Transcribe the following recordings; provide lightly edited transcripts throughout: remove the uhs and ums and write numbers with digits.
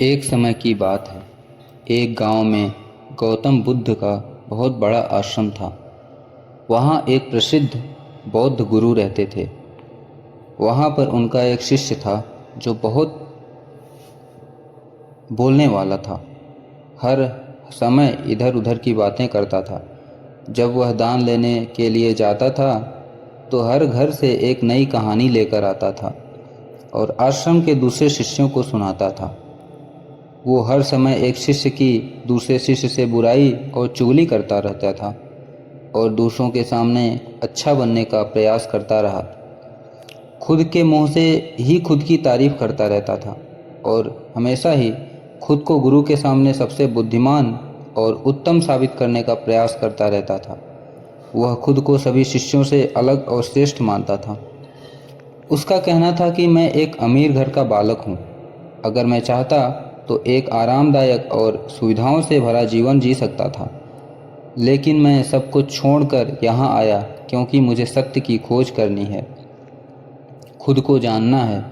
एक समय की बात है। एक गांव में गौतम बुद्ध का बहुत बड़ा आश्रम था। वहाँ एक प्रसिद्ध बौद्ध गुरु रहते थे। वहाँ पर उनका एक शिष्य था जो बहुत बोलने वाला था। हर समय इधर उधर की बातें करता था। जब वह दान लेने के लिए जाता था तो हर घर से एक नई कहानी लेकर आता था और आश्रम के दूसरे शिष्यों को सुनाता था। वो हर समय एक शिष्य की दूसरे शिष्य से बुराई और चुगली करता रहता था और दूसरों के सामने अच्छा बनने का प्रयास करता रहा। खुद के मुंह से ही खुद की तारीफ करता रहता था और हमेशा ही खुद को गुरु के सामने सबसे बुद्धिमान और उत्तम साबित करने का प्रयास करता रहता था। वह खुद को सभी शिष्यों से अलग और श्रेष्ठ मानता था। उसका कहना था कि मैं एक अमीर घर का बालक हूँ। अगर मैं चाहता तो एक आरामदायक और सुविधाओं से भरा जीवन जी सकता था, लेकिन मैं सब कुछ छोड़कर यहाँ आया क्योंकि मुझे सत्य की खोज करनी है। खुद को जानना है,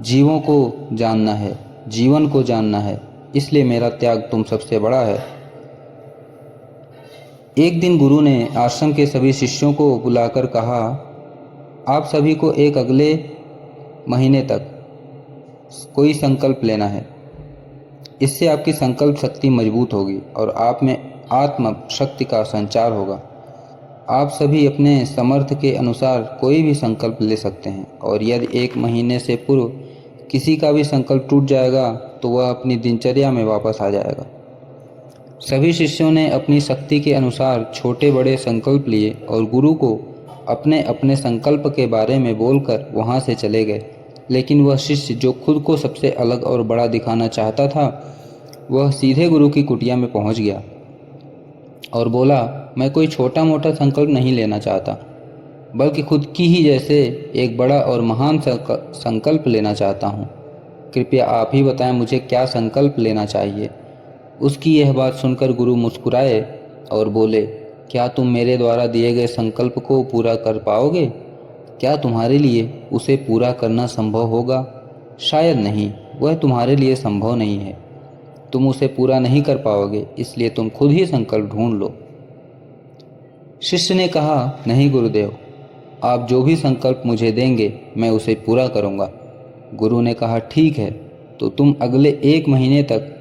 जीवों को जानना है, जीवन को जानना है। इसलिए मेरा त्याग तुम सबसे बड़ा है। एक दिन गुरु ने आश्रम के सभी शिष्यों को बुलाकर कहा, आप सभी को एक अगले महीने तक कोई संकल्प लेना है। इससे आपकी संकल्प शक्ति मजबूत होगी और आप में आत्म शक्ति का संचार होगा। आप सभी अपने समर्थ के अनुसार कोई भी संकल्प ले सकते हैं और यदि एक महीने से पूर्व किसी का भी संकल्प टूट जाएगा तो वह अपनी दिनचर्या में वापस आ जाएगा। सभी शिष्यों ने अपनी शक्ति के अनुसार छोटे बड़े संकल्प लिए और गुरु को अपने अपने संकल्प के बारे में बोलकर वहाँ से चले गए। लेकिन वह शिष्य जो खुद को सबसे अलग और बड़ा दिखाना चाहता था, वह सीधे गुरु की कुटिया में पहुँच गया और बोला, मैं कोई छोटा मोटा संकल्प नहीं लेना चाहता, बल्कि खुद की ही जैसे एक बड़ा और महान संकल्प लेना चाहता हूँ। कृपया आप ही बताएं मुझे क्या संकल्प लेना चाहिए। उसकी यह बात सुनकर गुरु मुस्कुराए और बोले, क्या तुम मेरे द्वारा दिए गए संकल्प को पूरा कर पाओगे? क्या तुम्हारे लिए उसे पूरा करना संभव होगा? शायद नहीं, वह तुम्हारे लिए संभव नहीं है। तुम उसे पूरा नहीं कर पाओगे, इसलिए तुम खुद ही संकल्प ढूंढ लो। शिष्य ने कहा, नहीं गुरुदेव, आप जो भी संकल्प मुझे देंगे मैं उसे पूरा करूंगा। गुरु ने कहा, ठीक है, तो तुम अगले एक महीने तक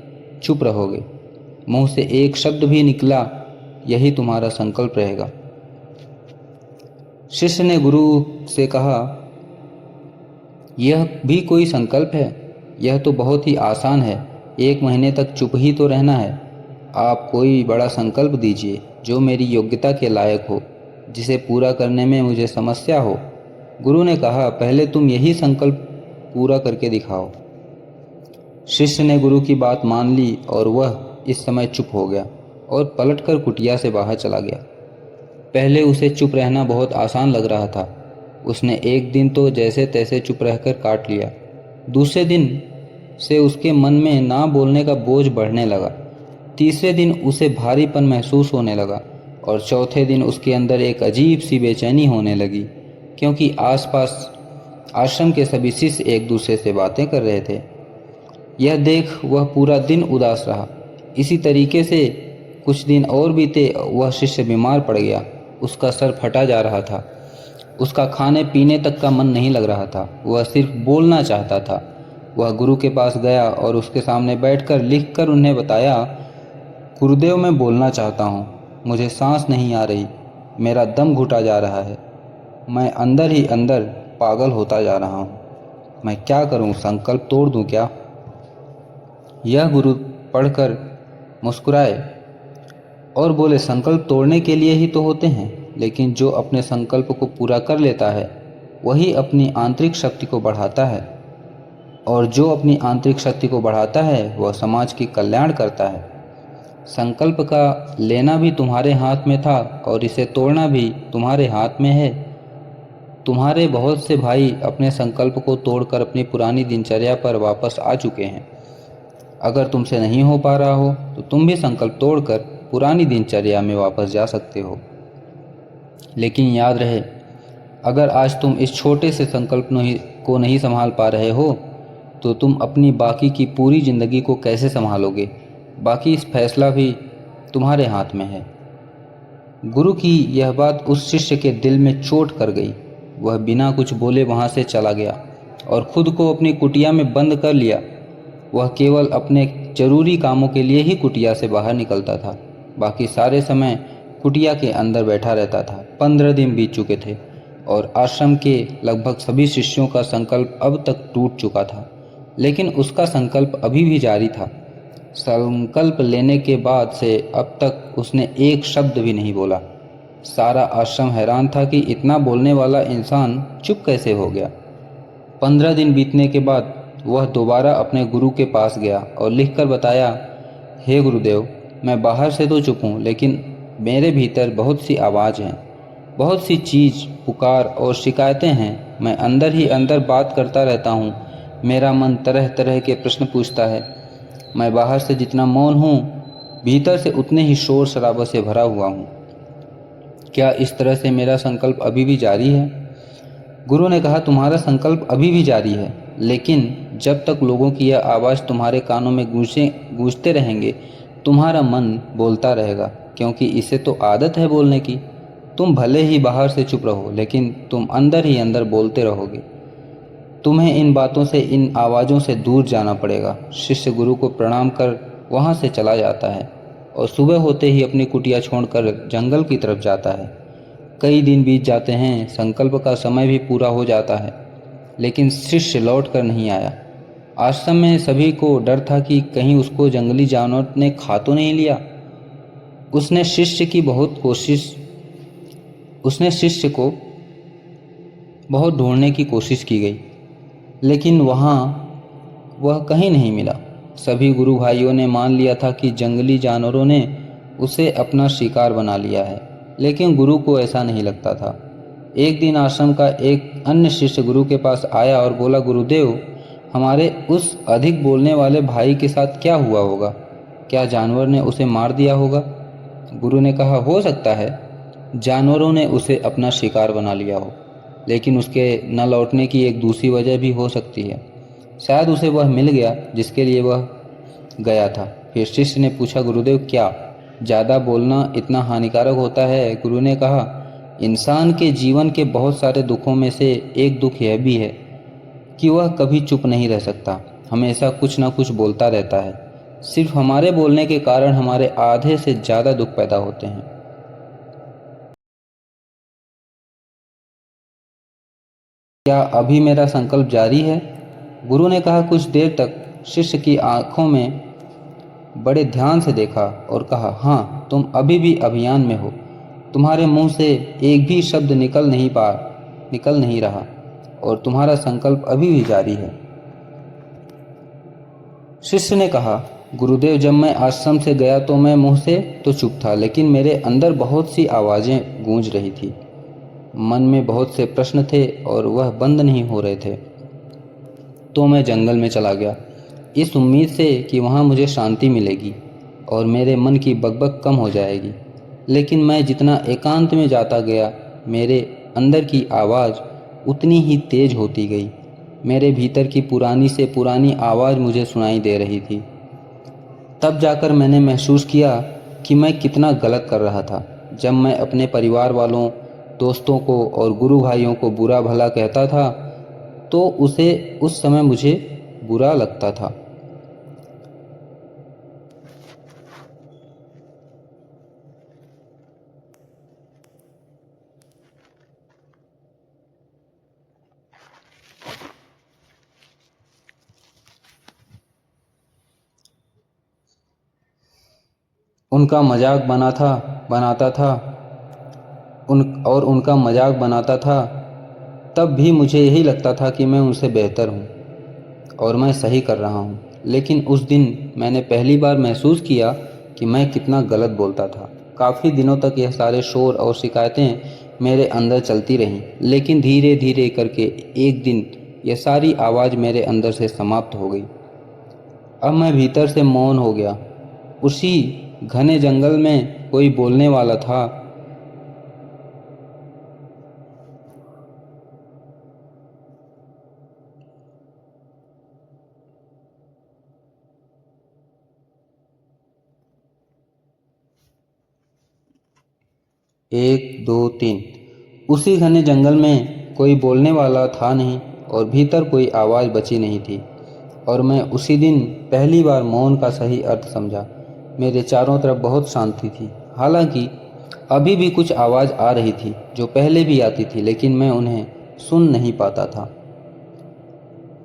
चुप रहोगे। मुंह से एक शब्द भी निकला, यही तुम्हारा संकल्प रहेगा। शिष्य ने गुरु से कहा, यह भी कोई संकल्प है? यह तो बहुत ही आसान है। एक महीने तक चुप ही तो रहना है। आप कोई बड़ा संकल्प दीजिए जो मेरी योग्यता के लायक हो, जिसे पूरा करने में मुझे समस्या हो। गुरु ने कहा, पहले तुम यही संकल्प पूरा करके दिखाओ। शिष्य ने गुरु की बात मान ली और वह इस समय चुप हो गया और पलटकर कुटिया से बाहर चला गया। पहले उसे चुप रहना बहुत आसान लग रहा था। उसने एक दिन तो जैसे तैसे चुप रहकर काट लिया। दूसरे दिन से उसके मन में ना बोलने का बोझ बढ़ने लगा। तीसरे दिन उसे भारीपन महसूस होने लगा और चौथे दिन उसके अंदर एक अजीब सी बेचैनी होने लगी, क्योंकि आसपास आश्रम के सभी शिष्य एक दूसरे से बातें कर रहे थे। यह देख वह पूरा दिन उदास रहा। इसी तरीके से कुछ दिन और बीते। वह शिष्य बीमार पड़ गया। उसका सर फटा जा रहा था। उसका खाने पीने तक का मन नहीं लग रहा था। वह सिर्फ बोलना चाहता था। वह गुरु के पास गया और उसके सामने बैठकर लिखकर उन्हें बताया, गुरुदेव, मैं बोलना चाहता हूँ, मुझे सांस नहीं आ रही, मेरा दम घुटा जा रहा है, मैं अंदर ही अंदर पागल होता जा रहा हूँ, मैं क्या करूँ? संकल्प तोड़ दूँ क्या? यह गुरु पढ़कर मुस्कुराए और बोले, संकल्प तोड़ने के लिए ही तो होते हैं, लेकिन जो अपने संकल्प को पूरा कर लेता है वही अपनी आंतरिक शक्ति को बढ़ाता है, और जो अपनी आंतरिक शक्ति को बढ़ाता है वह समाज की कल्याण करता है। संकल्प का लेना भी तुम्हारे हाथ में था और इसे तोड़ना भी तुम्हारे हाथ में है। तुम्हारे बहुत से भाई अपने संकल्प को तोड़कर अपनी पुरानी दिनचर्या पर वापस आ चुके हैं। अगर तुमसे नहीं हो पा रहा हो तो तुम भी संकल्प तोड़कर पुरानी दिनचर्या में वापस जा सकते हो। लेकिन याद रहे, अगर आज तुम इस छोटे से संकल्प को नहीं संभाल पा रहे हो तो तुम अपनी बाकी की पूरी ज़िंदगी को कैसे संभालोगे? बाकी इस फैसला भी तुम्हारे हाथ में है। गुरु की यह बात उस शिष्य के दिल में चोट कर गई। वह बिना कुछ बोले वहाँ से चला गया और खुद को अपनी कुटिया में बंद कर लिया। वह केवल अपने जरूरी कामों के लिए ही कुटिया से बाहर निकलता था। बाकी सारे समय कुटिया के अंदर बैठा रहता था। 15 दिन बीत चुके थे और आश्रम के लगभग सभी शिष्यों का संकल्प अब तक टूट चुका था, लेकिन उसका संकल्प अभी भी जारी था। संकल्प लेने के बाद से अब तक उसने एक शब्द भी नहीं बोला। सारा आश्रम हैरान था कि इतना बोलने वाला इंसान चुप कैसे हो गया। 15 दिन बीतने के बाद वह दोबारा अपने गुरु के पास गया और लिखकर बताया, हे गुरुदेव, मैं बाहर से तो चुप हूँ, लेकिन मेरे भीतर बहुत सी आवाज़ हैं, बहुत सी चीज़, पुकार और शिकायतें हैं। मैं अंदर ही अंदर बात करता रहता हूँ। मेरा मन तरह तरह के प्रश्न पूछता है। मैं बाहर से जितना मौन हूँ, भीतर से उतने ही शोर शराबा से भरा हुआ हूँ। क्या इस तरह से मेरा संकल्प अभी भी जारी है? गुरु ने कहा, तुम्हारा संकल्प अभी भी जारी है, लेकिन जब तक लोगों की यह आवाज़ तुम्हारे कानों में गूंजते रहेंगे, तुम्हारा मन बोलता रहेगा, क्योंकि इसे तो आदत है बोलने की। तुम भले ही बाहर से चुप रहो, लेकिन तुम अंदर ही अंदर बोलते रहोगे। तुम्हें इन बातों से, इन आवाज़ों से दूर जाना पड़ेगा। शिष्य गुरु को प्रणाम कर वहाँ से चला जाता है और सुबह होते ही अपनी कुटिया छोड़कर जंगल की तरफ जाता है। कई दिन बीत जाते हैं, संकल्प का समय भी पूरा हो जाता है, लेकिन शिष्य लौट कर नहीं आया। आश्रम में सभी को डर था कि कहीं उसको जंगली जानवर ने खा तो नहीं लिया। उसने शिष्य की बहुत कोशिश उसने शिष्य को बहुत ढूंढने की कोशिश की गई, लेकिन वहाँ वह कहीं नहीं मिला। सभी गुरु भाइयों ने मान लिया था कि जंगली जानवरों ने उसे अपना शिकार बना लिया है, लेकिन गुरु को ऐसा नहीं लगता था। एक दिन आश्रम का एक अन्य शिष्य गुरु के पास आया और बोला, गुरुदेव, हमारे उस अधिक बोलने वाले भाई के साथ क्या हुआ होगा? क्या जानवर ने उसे मार दिया होगा? गुरु ने कहा, हो सकता है जानवरों ने उसे अपना शिकार बना लिया हो, लेकिन उसके न लौटने की एक दूसरी वजह भी हो सकती है। शायद उसे वह मिल गया जिसके लिए वह गया था। फिर शिष्य ने पूछा, गुरुदेव, क्या ज़्यादा बोलना इतना हानिकारक होता है? गुरु ने कहा, इंसान के जीवन के बहुत सारे दुखों में से एक दुख यह भी है कि वह कभी चुप नहीं रह सकता, हमेशा कुछ ना कुछ बोलता रहता है। सिर्फ हमारे बोलने के कारण हमारे आधे से ज़्यादा दुख पैदा होते हैं। क्या अभी मेरा संकल्प जारी है? गुरु ने कहा। कुछ देर तक शिष्य की आंखों में बड़े ध्यान से देखा और कहा, हाँ, तुम अभी भी अभियान में हो। तुम्हारे मुंह से एक भी शब्द निकल नहीं रहा और तुम्हारा संकल्प अभी भी जारी है। शिष्य ने कहा, गुरुदेव, जब मैं आश्रम से गया तो मैं मुंह से तो चुप था, लेकिन मेरे अंदर बहुत सी आवाज़ें गूंज रही थी। मन में बहुत से प्रश्न थे और वह बंद नहीं हो रहे थे। तो मैं जंगल में चला गया, इस उम्मीद से कि वहाँ मुझे शांति मिलेगी और मेरे मन की बकबक कम हो जाएगी। लेकिन मैं जितना एकांत में जाता गया, मेरे अंदर की आवाज़ उतनी ही तेज होती गई। मेरे भीतर की पुरानी से पुरानी आवाज़ मुझे सुनाई दे रही थी। तब जाकर मैंने महसूस किया कि मैं कितना गलत कर रहा था। जब मैं अपने परिवार वालों, दोस्तों को और गुरु भाइयों को बुरा भला कहता था, तो उसे उस समय मुझे बुरा लगता था। उनका मजाक बनाता था उनका मजाक बनाता था। तब भी मुझे यही लगता था कि मैं उनसे बेहतर हूँ और मैं सही कर रहा हूँ। लेकिन उस दिन मैंने पहली बार महसूस किया कि मैं कितना गलत बोलता था। काफ़ी दिनों तक यह सारे शोर और शिकायतें मेरे अंदर चलती रहीं, लेकिन धीरे धीरे करके एक दिन यह सारी आवाज़ मेरे अंदर से समाप्त हो गई। अब मैं भीतर से मौन हो गया। उसी घने जंगल में कोई बोलने वाला था। 1 2 3। उसी घने जंगल में कोई बोलने वाला था नहीं और भीतर कोई आवाज़ बची नहीं थी, और मैं उसी दिन पहली बार मौन का सही अर्थ समझा। मेरे चारों तरफ बहुत शांति थी। हालांकि अभी भी कुछ आवाज़ आ रही थी जो पहले भी आती थी, लेकिन मैं उन्हें सुन नहीं पाता था।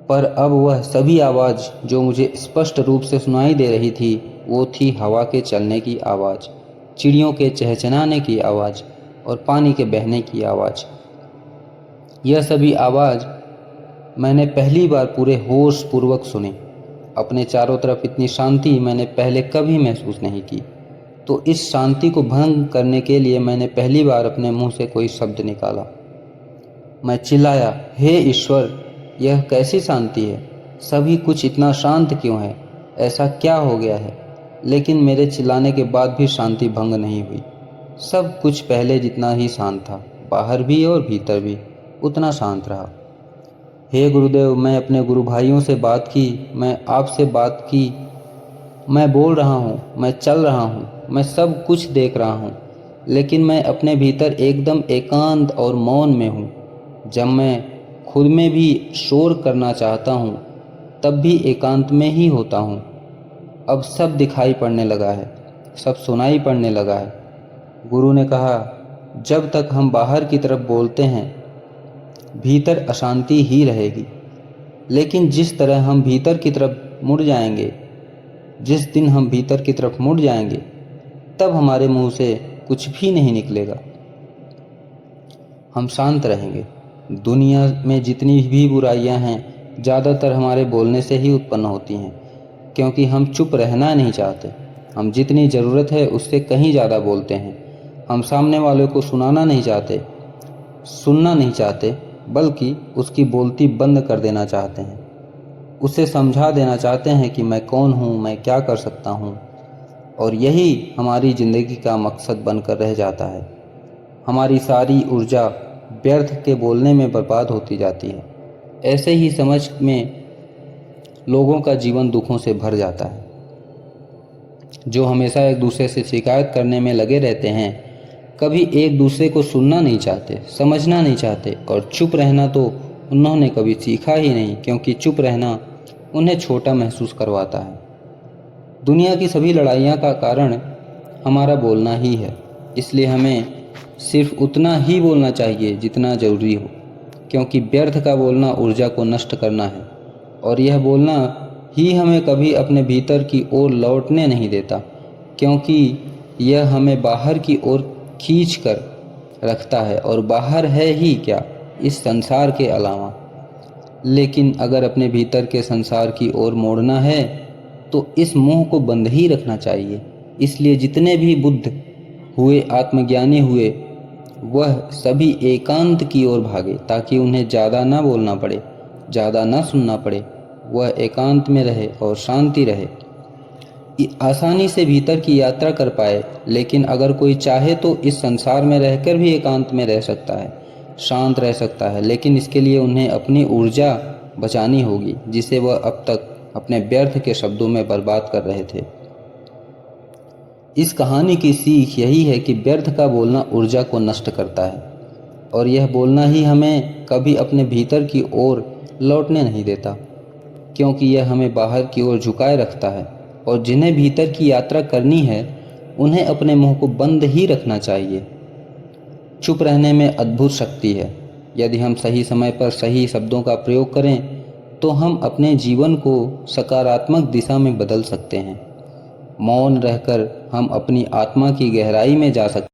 पर अब वह सभी आवाज़ जो मुझे स्पष्ट रूप से सुनाई दे रही थी, वो थी हवा के चलने की आवाज़, चिड़ियों के चहचहाने की आवाज़ और पानी के बहने की आवाज़। यह सभी आवाज़ मैंने पहली बार पूरे होश पूर्वक सुनी। अपने चारों तरफ इतनी शांति मैंने पहले कभी महसूस नहीं की। तो इस शांति को भंग करने के लिए मैंने पहली बार अपने मुंह से कोई शब्द निकाला। मैं चिल्लाया, हे ईश्वर, यह कैसी शांति है? सभी कुछ इतना शांत क्यों है? ऐसा क्या हो गया है? लेकिन मेरे चिल्लाने के बाद भी शांति भंग नहीं हुई। सब कुछ पहले जितना ही शांत था, बाहर भी और भीतर भी उतना शांत रहा। हे गुरुदेव, मैं अपने गुरु भाइयों से बात की, मैं आपसे बात की, मैं बोल रहा हूँ, मैं चल रहा हूँ, मैं सब कुछ देख रहा हूँ, लेकिन मैं अपने भीतर एकदम एकांत और मौन में हूँ। जब मैं खुद में भी शोर करना चाहता हूँ, तब भी एकांत में ही होता हूँ। अब सब दिखाई पड़ने लगा है, सब सुनाई पड़ने लगा है। गुरु ने कहा, जब तक हम बाहर की तरफ बोलते हैं, भीतर अशांति ही रहेगी। लेकिन जिस तरह हम भीतर की तरफ मुड़ जाएंगे, जिस दिन हम भीतर की तरफ मुड़ जाएंगे, तब हमारे मुंह से कुछ भी नहीं निकलेगा। हम शांत रहेंगे। दुनिया में जितनी भी बुराइयां हैं, ज़्यादातर हमारे बोलने से ही उत्पन्न होती हैं, क्योंकि हम चुप रहना नहीं चाहते। हम जितनी ज़रूरत है उससे कहीं ज़्यादा बोलते हैं। हम सामने वाले को सुनाना नहीं चाहते, सुनना नहीं चाहते, बल्कि उसकी बोलती बंद कर देना चाहते हैं। उसे समझा देना चाहते हैं कि मैं कौन हूँ, मैं क्या कर सकता हूँ। और यही हमारी ज़िंदगी का मकसद बनकर रह जाता है। हमारी सारी ऊर्जा व्यर्थ के बोलने में बर्बाद होती जाती है। ऐसे ही समझ में लोगों का जीवन दुखों से भर जाता है, जो हमेशा एक दूसरे से शिकायत करने में लगे रहते हैं, कभी एक दूसरे को सुनना नहीं चाहते, समझना नहीं चाहते। और चुप रहना तो उन्होंने कभी सीखा ही नहीं, क्योंकि चुप रहना उन्हें छोटा महसूस करवाता है। दुनिया की सभी लड़ाइयाँ का कारण हमारा बोलना ही है। इसलिए हमें सिर्फ उतना ही बोलना चाहिए जितना ज़रूरी हो, क्योंकि व्यर्थ का बोलना ऊर्जा को नष्ट करना है, और यह बोलना ही हमें कभी अपने भीतर की ओर लौटने नहीं देता, क्योंकि यह हमें बाहर की ओर खींच कर रखता है, और बाहर है ही क्या इस संसार के अलावा। लेकिन अगर अपने भीतर के संसार की ओर मोड़ना है, तो इस मुंह को बंद ही रखना चाहिए। इसलिए जितने भी बुद्ध हुए, आत्मज्ञानी हुए, वह सभी एकांत की ओर भागे, ताकि उन्हें ज़्यादा ना बोलना पड़े, ज़्यादा ना सुनना पड़े। वह एकांत में रहे और शांति रहे, आसानी से भीतर की यात्रा कर पाए। लेकिन अगर कोई चाहे तो इस संसार में रहकर भी एकांत में रह सकता है, शांत रह सकता है, लेकिन इसके लिए उन्हें अपनी ऊर्जा बचानी होगी, जिसे वह अब तक अपने व्यर्थ के शब्दों में बर्बाद कर रहे थे। इस कहानी की सीख यही है कि व्यर्थ का बोलना ऊर्जा को नष्ट करता है, और यह बोलना ही हमें कभी अपने भीतर की ओर लौटने नहीं देता, क्योंकि यह हमें बाहर की ओर झुकाए रखता है। और जिन्हें भीतर की यात्रा करनी है, उन्हें अपने मुंह को बंद ही रखना चाहिए। चुप रहने में अद्भुत शक्ति है। यदि हम सही समय पर सही शब्दों का प्रयोग करें, तो हम अपने जीवन को सकारात्मक दिशा में बदल सकते हैं। मौन रहकर हम अपनी आत्मा की गहराई में जा सकते हैं।